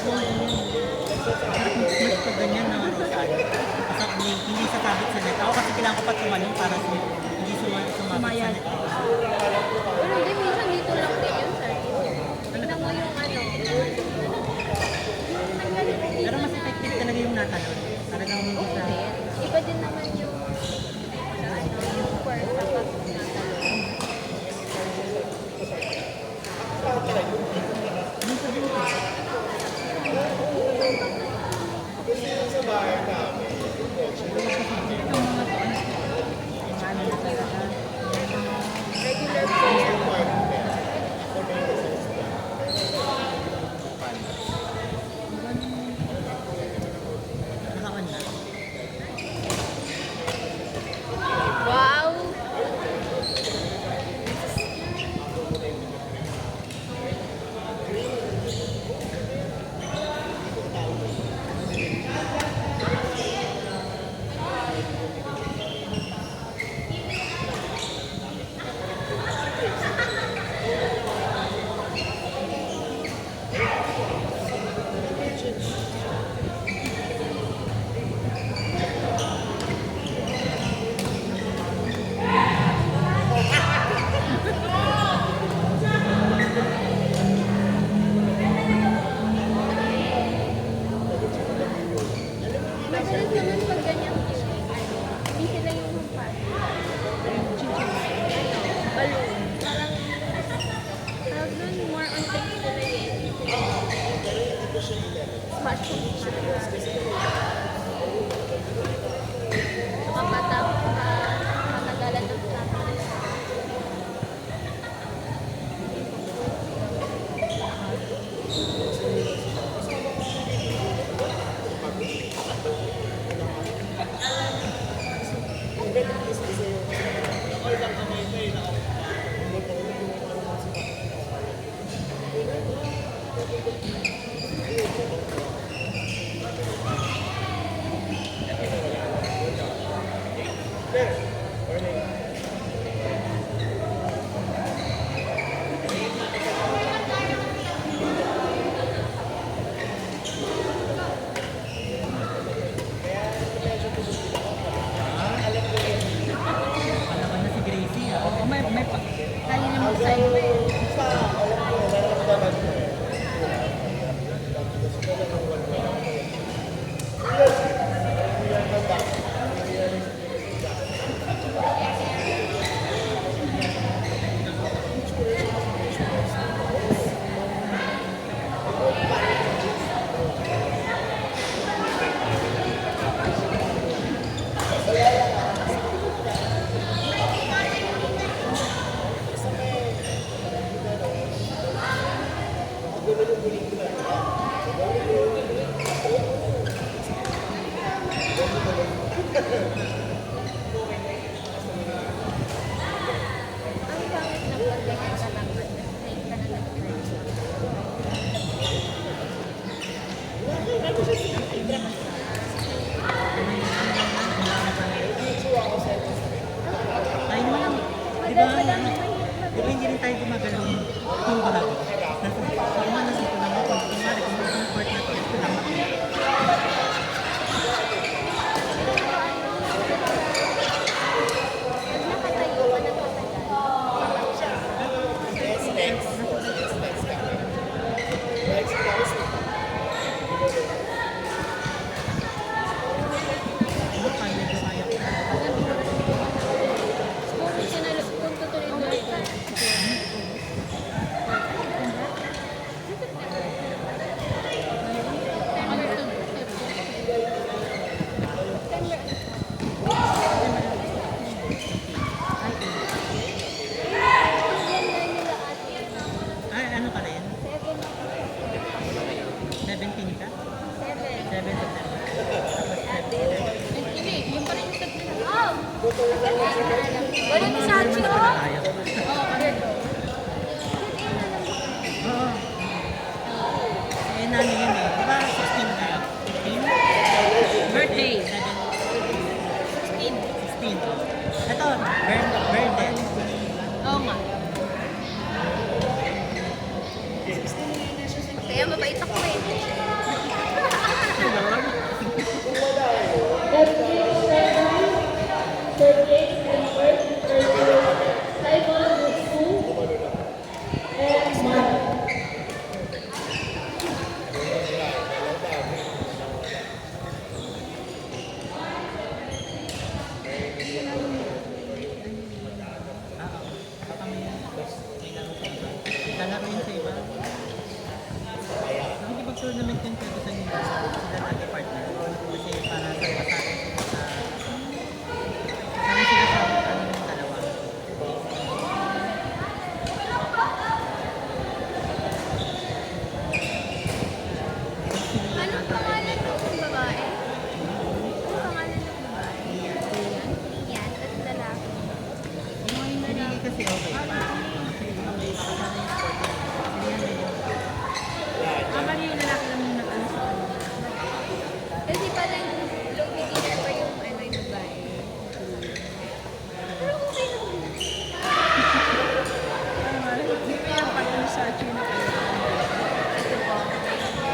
Mas pag ganyan na rosal. Kasi hindi sasabit sa net. Ako kasi kailangan ko pa tumalong para hindi sumabit sa net. Pero hindi, minsan dito lang din yun, sir. Tingnan mo yung ano. Pero mas effective talaga yung natalon. Talagang hindi sa... Iba din naman yung yung per kapag natalon. Regular player. Nakaman na. Wow! Madalas naman pag ganyan hindi sila yung humpas. Balloon. Parang, tawag nun, more on text sila eh. Smash kung matagalan ng plano. Palaban na si Gracie ah. Oo, may pa. Kaya niya mag-sign mo eh. Ang pangit ng pagganyan ka lang at nag-train ka na nag-train. Tayo naman. Di ba, di ba hindi rin tayo gumagalong kung bahagi? Ako nga nasa ito lang ako. Kung nga, kung may court na ito, ito lang ako. Pag nakatayo ka na matagal, Ano pa, medyo kaya ko. kung tutuloy-tuloy ka. Ay, ano ka rin? 17 ka? 7 September. Yung pa rin yung step nila. Oh! Wala ni Sachi, oh! Tayo. Oo. Eh, nani yun eh. Di ba 16 ka? 15? Birthday. 16. Ito, birthday. Oo nga. Kaya mabait ako eh. tournament yun kaya gusto nila sila lagi partner. Kasi para sa kasama sila sa ano yung dalawa. Anong pangalan ng babae? Anong pangalan ng babae? Ian. At lalaki. Hindi kasi okay pa. Kasi okay pa sana yung sport. Kasi yan medyo Bali yung lalaki lang yung nag-ano sa kanila. Kasi parang low beginner pa yung ano yung babae. Pero okay lang din. Hindi mo yung pag-ano sa China kayo. Ito po.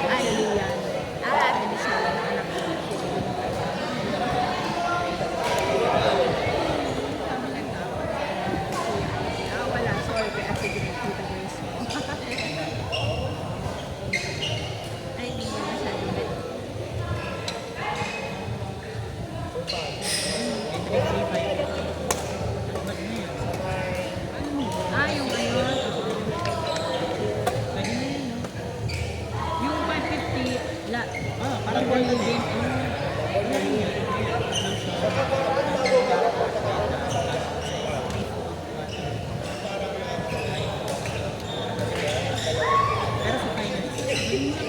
Ano? Yan. Hindi siya. Anak ko. Sabi lang na. Wala. Sorry. Kaya sige. Kita guys. Ay, hindi niya masyadong bet. Ba't na yan? Yung ano. Pwede na yun, no? Yung 550. Parang golden game. Ano rin yun? Pero sa finals, 2020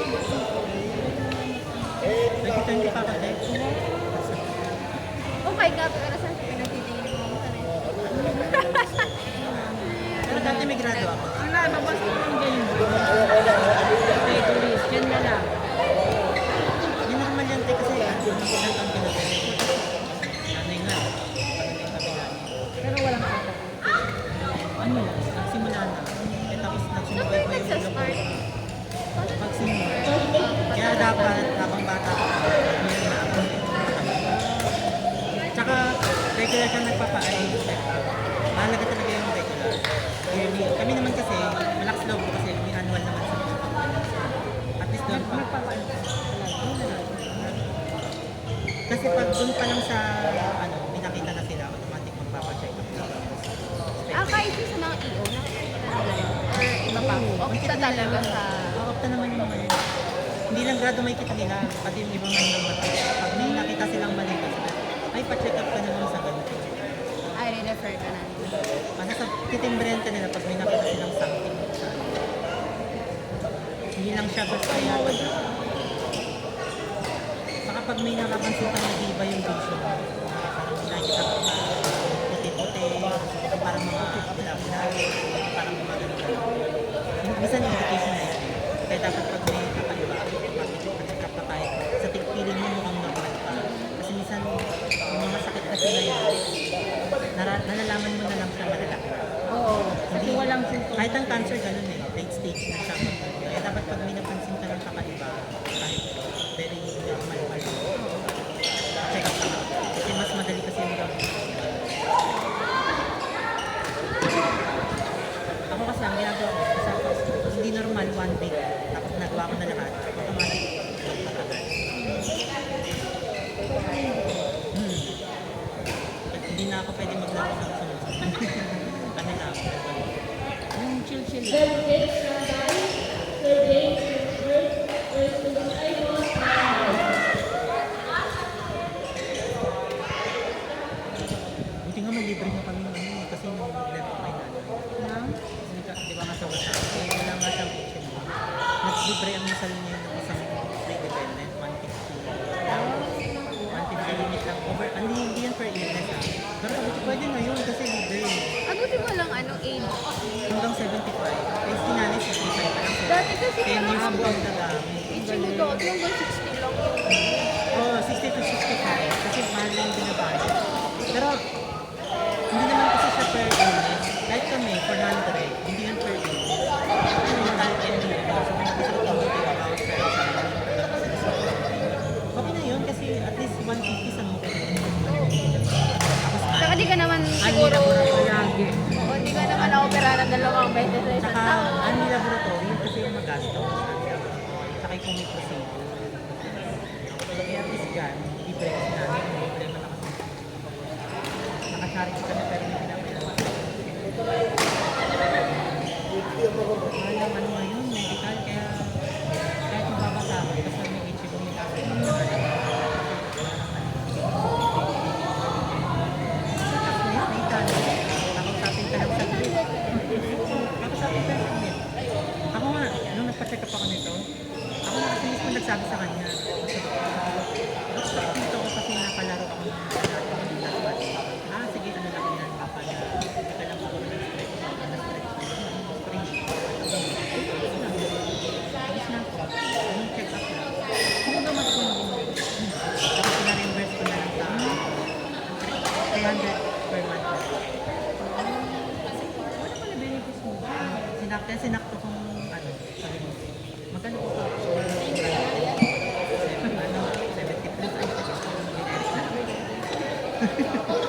pa kasi. Okay ka, pero saan ka pinagtitingin mo sa Pero dati may grado ako. Ang nababas ko lang dyan yung categories. Dyan na lang. Yung normal yan, te, kasi ilang taon ka na tayo. Ano yung nga? Ano yung kabila? Pero walang kata. Ano? Nagsimula na. Tapos So, nagsimula pero pa yung nagsa-start? pagsimula. Kaya dapat, habang bata ka, yun na ako. Tsaka, regular kang nagpapa-arrange check. Mahalaga talaga yung regular. Yearly. Kami naman kasi, malakas loob ko kasi may annual naman sa mga company. At least doon pa. Nagpapaan ka. Kasi pag doon pa lang sa, ano, may nakita na sila, automatic magpapacheck up na. Kahit yung sa mga EO, nakikita na nila yun? Or iba pa? Okta talaga sa... Opta naman yung mga yun. Hindi lang grado may kita nila, pati yung ibang mga mata. Pag may nakita silang mali kasi, ay pa-check up ka naman sa ganito. Ay, re-refer ka na. Kasi sa titimbrehan ka nila pag may nakita silang something. Hindi lang siya basta yan. Saka pag may nakapansin ka na iba yung vision, parang nakikita ko na puti-puti, parang mga pula-pula, parang mga ganun. Minsan indication na yun. Kaya dapat pag may kakaiba, check up pa tayo. Sa feeling mo mukhang normal pa. Kasi minsan, yung mga sakit kasi na yun, nalalaman mo na lang siya malala. Oo. Kasi walang symptoms. Kahit ang cancer ganun eh, late stage na siya. Kaya dapat pag may napansin ka ng kakaiba, kahit very normal, check up ka na. Kasi mas madali kasi yung gamot. Ako kasi ang ginagawa ko, hindi normal 1 week, tapos nagawa ko na lahat, automatic magpapagad. Hindi na ako pwede maglaro ng sunod. Ano na ako. Yung chill-chill lang. Buti nga may libre na kami ng ano, kasi nung nag-left kay nanay. Di ba nga sa wala? Eh, wala nga siyang kitchen. Nag-libre ang isang niya ng isang free dependent, 150. 150 limit lang. Hindi yan per illness ah. Pero sabi ko, pwede na yun kasi libre. Abuti mo lang ano, age. Hanggang 75. Eh, si nanay 65 pa lang. Dati kasi So, 10 years parang old na lang. age mo dati hanggang 60 lang yun. Oo, 60 to 65. Kasi mahal lang binabayad. Pero, hindi naman kasi siya per illness. Kahit kami, 400, hindi yan per illness. Total and illness. So, kung nag-isip ko about okay na yun kasi at least 150 sa mukha. Tapos, Saka di ka naman siguro... Lagi. Oo, di ka naman na-opera ng 2 beses sa isang Saka, taon. ano laboratory, yun kasi yung magasto. Saka yung may procedure. Kaya at least gan, libre kasi namin, may problema na kasi. Nakasarix ka na pero hindi pinapailaman. Mahal ang ano ngayon, medical, kaya kahit mababa sa akin, nagpa-check up ako nito. Ako na kasi mismo nagsabi sa kanya. Tapos dito ko kasi nakalaro ako ng lalaro ako ng last batch. Sige, ano lang yan, baka na hindi ka lang ako na-stretch. Spring. Tapos na ako. Yung check up lang. Kung ba matutulog din. Tapos pina-reimburse ko na lang sa 300 per month. Ano pala benefits mo? Sinakto kung ano, sabi mo, magkano po ito? 70 plus ay generic na.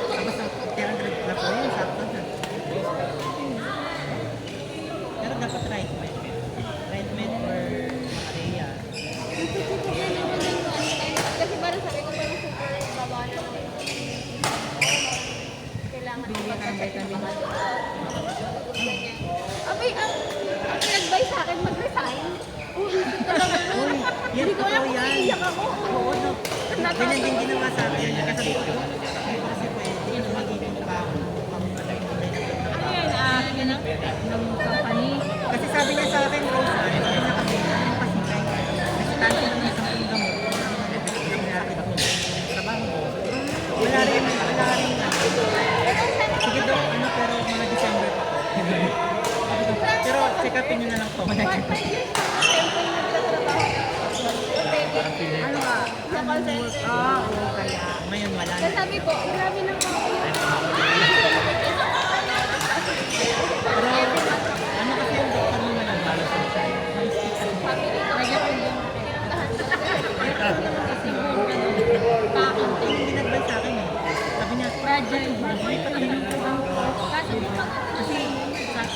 Tapos ang 300 na po yun, sakto na. Pero dapat right med. Right med or Maria. Kasi parang sabi ko parang super baba na lang. Kailangan ko Bigyan ng vitamin. Abay, ang nag-buy sa akin mag-resign. Talaga nun. Uy, yan Hindi ko alam totoo kung yan. iiyak ako. Oo, no. Ganyan din ginawa sa akin. Kasi ko, kasi pwede, magiging pa ako ng pang-alay na Ano yan? Yan ng company. Kasi sabi niya sa akin, Rosa, sabi niya kami, anong pasikay? Kasi tanto ng isang gamot, sakit ako. Trabaho ko. Wala rin. Sige daw, ano, pero mga December pa po. Pero check upin niyo na lang po. 5 years na tempo yung nagtatrabaho. Ano ka? Sa call center. Oo, kaya. Ngayon wala Kasi na. sabi ko, grabe ng Pero ano kasi yung doktor mo na nagbalas sa siya? family ko. Pinuntahan talaga. Yung binadbay sa akin eh. Sabi niya, Fragile. may patayin ko bang Kaso di pag kasi sa akin,